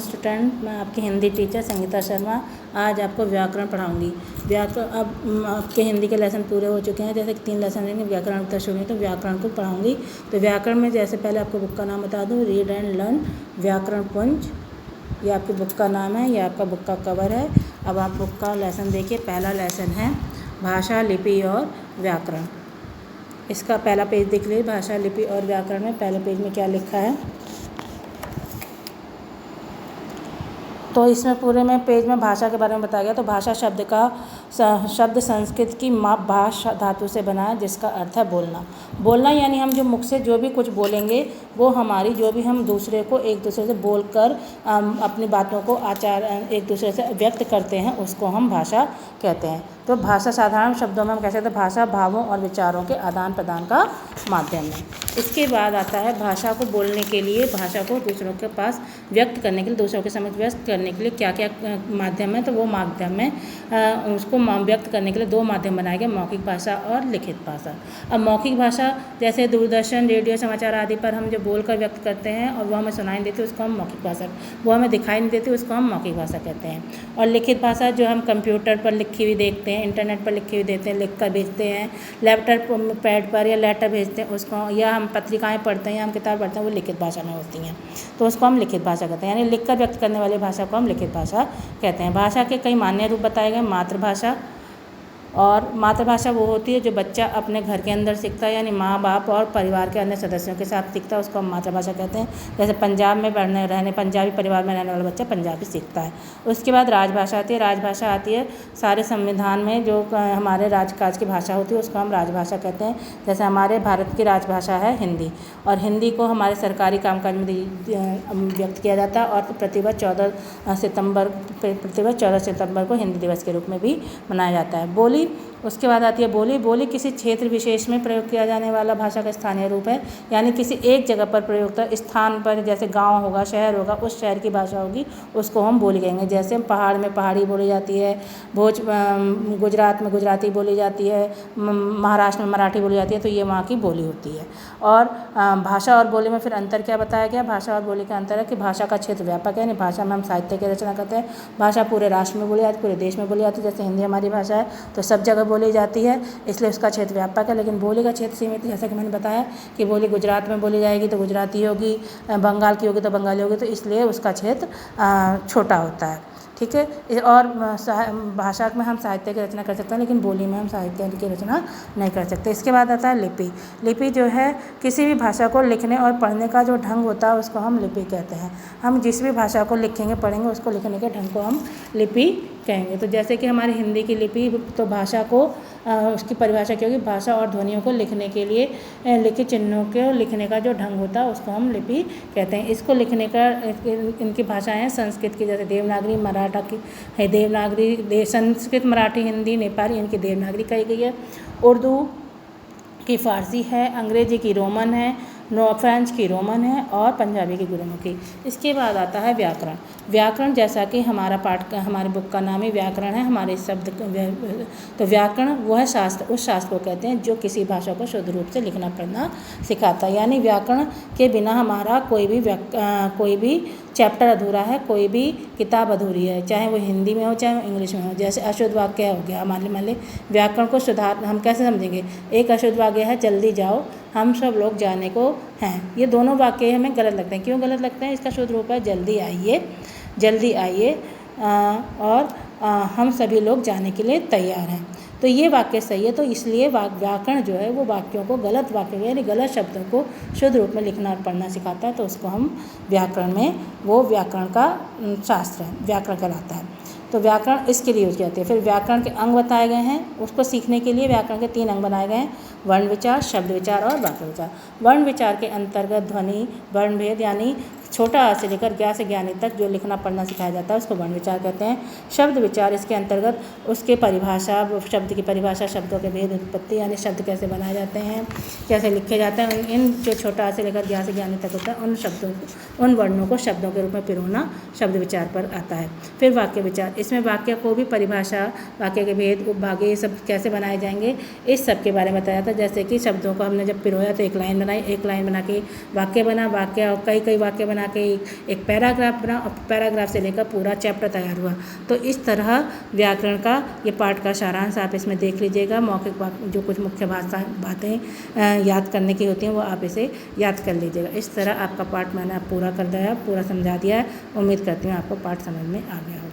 Student, मैं आपकी Hindi teacher Sangeeta Sharma. आज आपको व्याकरण पढ़ाऊंगी। व्याकरण अब आपके हिंदी के लेसन पूरे हो चुके हैं, जैसे कि 3 लेसन रहेंगे व्याकरण तक शुरू, तो व्याकरण को पढ़ाऊंगी। तो व्याकरण में जैसे पहले आपको बुक का नाम बता दूँ, रीड एंड लर्न व्याकरण पुंज, ये आपकी बुक का नाम है, ये आपका बुक का कवर है। अब आप बुक का लेसन देखिए। पहला लेसन है भाषा, लिपि और व्याकरण। इसका पहला पेज देख लीजिए। भाषा, लिपि और व्याकरण में पहले पेज में क्या लिखा है। तो इसमें पूरे में पेज में भाषा के बारे में बताया गया। तो भाषा शब्द का शब्द संस्कृत की भाष धातु से बना है, जिसका अर्थ है बोलना। बोलना यानी हम जो मुख से जो भी कुछ बोलेंगे वो हमारी जो भी हम दूसरे को एक दूसरे से बोलकर अपनी बातों को आचार एक दूसरे से व्यक्त करते हैं, उसको हम भाषा कहते हैं। तो भाषा साधारण शब्दों में हम कह सकते हैं भाषा भावों और विचारों के आदान प्रदान का माध्यम है। इसके बाद आता है भाषा को बोलने के लिए, भाषा को दूसरों के पास व्यक्त करने के लिए, दूसरों के समक्ष व्यक्त करने के लिए क्या क्या माध्यम है। तो वो माध्यम में उसको व्यक्त करने के लिए 2 माध्यम बनाए गए, मौखिक भाषा और लिखित भाषा। अब मौखिक भाषा जैसे दूरदर्शन, रेडियो, समाचार आदि पर हम जो बोलकर व्यक्त करते हैं और वो हमें सुनाई देती है, उसको हम मौखिक भाषा, वो हमें दिखाई नहीं देती, उसको हम मौखिक भाषा कहते हैं। और लिखित भाषा जो हम कंप्यूटर पर लिखी हुई देखते हैं, इंटरनेट पर लिखी हुई देते हैं, लिख कर भेजते हैं, लैपटॉप पैड पर या लेटर भेजते हैं उसको, या हम पत्रिकाएँ पढ़ते हैं या हम किताब पढ़ते हैं, वो लिखित भाषा में होती हैं, तो उसको हम लिखित भाषा कहते हैं। यानी लिखकर व्यक्त करने वाली भाषा को हम लिखित भाषा कहते हैं। भाषा के कई मान्य रूप बताए गए। मातृभाषा, और मातृभाषा वो होती है जो बच्चा अपने घर के अंदर सीखता है, यानी माँ बाप और परिवार के अन्य सदस्यों के साथ सीखता है, उसको हम मातृभाषा कहते हैं। जैसे पंजाब में पंजाबी परिवार में रहने वाला बच्चा पंजाबी सीखता है। उसके बाद राजभाषा आती है। राजभाषा आती है सारे संविधान में जो हमारे राजकाज की भाषा होती है, उसको हम राजभाषा कहते हैं। जैसे हमारे भारत की राजभाषा है हिंदी, और हिंदी को हमारे सरकारी कामकाज में व्यक्त किया जाता है। और प्रतिवर्ष 14 सितंबर को हिंदी दिवस के रूप में भी मनाया जाता है। बोली, उसके बाद आती है बोली। बोली किसी क्षेत्र विशेष में प्रयोग किया जाने वाला भाषा का स्थानीय रूप है, यानी किसी एक जगह पर प्रयोग स्थान पर, जैसे गांव होगा, शहर होगा, उस शहर की भाषा होगी, उसको हम बोली कहेंगे। जैसे पहाड़ में पहाड़ी बोली जाती है, गुजरात में गुजराती बोली जाती है, महाराष्ट्र में मराठी बोली जाती है, तो ये वहाँ की बोली होती है। और भाषा और बोली में फिर अंतर क्या बताया गया। भाषा और बोली का अंतर है कि भाषा का क्षेत्र व्यापक है, यानी भाषा में हम साहित्य की रचना करते हैं। भाषा पूरे राष्ट्र में बोली जाती है, पूरे देश में बोली जाती है। जैसे हिंदी हमारी भाषा है तो सब जगह बोली जाती है, इसलिए उसका क्षेत्र व्यापक है। लेकिन बोली का क्षेत्र सीमित है, जैसा कि मैंने बताया कि बोली गुजरात में बोली जाएगी तो गुजराती होगी, बंगाल की होगी तो बंगाली होगी, तो इसलिए उसका क्षेत्र छोटा होता है। ठीक है। और भाषा में हम साहित्य की रचना कर सकते हैं, लेकिन बोली में हम साहित्य की रचना नहीं कर सकते। इसके बाद आता है लिपि। लिपि जो है किसी भी भाषा को लिखने और पढ़ने का जो ढंग होता है, उसको हम लिपि कहते हैं। हम जिस भी भाषा को लिखेंगे पढ़ेंगे, उसको लिखने के ढंग को हम लिपि कहेंगे। तो जैसे कि हमारी हिंदी की लिपि, तो भाषा को उसकी परिभाषा क्या होगी, भाषा और ध्वनियों को लिखने के लिए लिखित चिन्हों के लिखने का जो ढंग होता है, उसको हम लिपि कहते हैं। इसको लिखने का इनकी भाषाएं हैं संस्कृत की, जैसे देवनागरी, मराठा की है देवनागरी, संस्कृत, मराठी, हिंदी, नेपाली, इनकी देवनागरी कही गई है। उर्दू की फ़ारसी है, अंग्रेजी की रोमन है, फ्रेंच की रोमन है, और पंजाबी की गुरुमुखी। इसके बाद आता है व्याकरण। व्याकरण जैसा कि हमारे बुक का नाम ही व्याकरण है, हमारे शब्द तो व्याकरण वो है शास्त्र, उस शास्त्र को कहते हैं जो किसी भाषा को शुद्ध रूप से लिखना पढ़ना सिखाता है। यानी व्याकरण के बिना हमारा कोई भी चैप्टर अधूरा है, कोई भी किताब अधूरी है, चाहे वो हिंदी में हो चाहे वो इंग्लिश में हो। जैसे अशुद्ध वाक्य हो गया, मान लीजिए व्याकरण को सुधार हम कैसे समझेंगे। एक अशुद्ध वाक्य है जल्दी जाओ हम सब लोग जाने को हैं, ये दोनों वाक्य हमें गलत लगते हैं। क्यों गलत लगते हैं? इसका शुद्ध रूप है जल्दी आइए और हम सभी लोग जाने के लिए तैयार हैं। तो ये वाक्य सही है। तो इसलिए व्याकरण जो है वो वाक्यों को, गलत वाक्यों को यानी गलत शब्दों को शुद्ध रूप में लिखना और पढ़ना सिखाता है। तो उसको हम व्याकरण में, वो व्याकरण का शास्त्र है, व्याकरण कहलाता है। तो व्याकरण इसके लिए यूज किया जाता है। फिर व्याकरण के अंग बताए गए हैं, उसको सीखने के लिए व्याकरण के 3 अंग बनाए गए हैं, वर्ण विचार, शब्द विचार और वाक्य विचार। वर्ण विचार के अंतर्गत ध्वनि, वर्ण भेद, यानी छोटा आ से लेकर ज्ञा से ज्ञानी तक जो लिखना पढ़ना सिखाया जाता है, उसको वर्ण विचार कहते हैं। शब्द विचार, इसके अंतर्गत उसके परिभाषा, शब्द की परिभाषा, शब्दों के भेद, उत्पत्ति, यानी शब्द कैसे बनाए जाते हैं, कैसे लिखे जाते हैं, इन जो छोटा आ से लेकर ज्ञा से ज्ञानी तक होता है, उन शब्दों को, उन वर्णों को शब्दों के रूप में पिरोना शब्द विचार पर आता है। फिर वाक्य विचार, इसमें वाक्य को भी परिभाषा, वाक्य के भेद, उपभागे, ये सब कैसे बनाए जाएंगे, इस सब के बारे में बताया जाता है। था, जैसे कि शब्दों को हमने जब पिरोया तो एक लाइन बनाई, एक लाइन बना के वाक्य बना, वाक्य और कई कई वाक्य बना के एक पैराग्राफ बना, और पैराग्राफ से लेकर पूरा चैप्टर तैयार हुआ। तो इस तरह व्याकरण का ये पाठ का सारांश आप इसमें देख लीजिएगा। मौखिक जो कुछ मुख्य बातें याद करने की होती हैं वो आप इसे याद कर लीजिएगा। इस तरह आपका पाठ मैंने पूरा कर दिया, पूरा समझा दिया है। उम्मीद करती हूँ आपको पाठ समझ में आ गया होगा।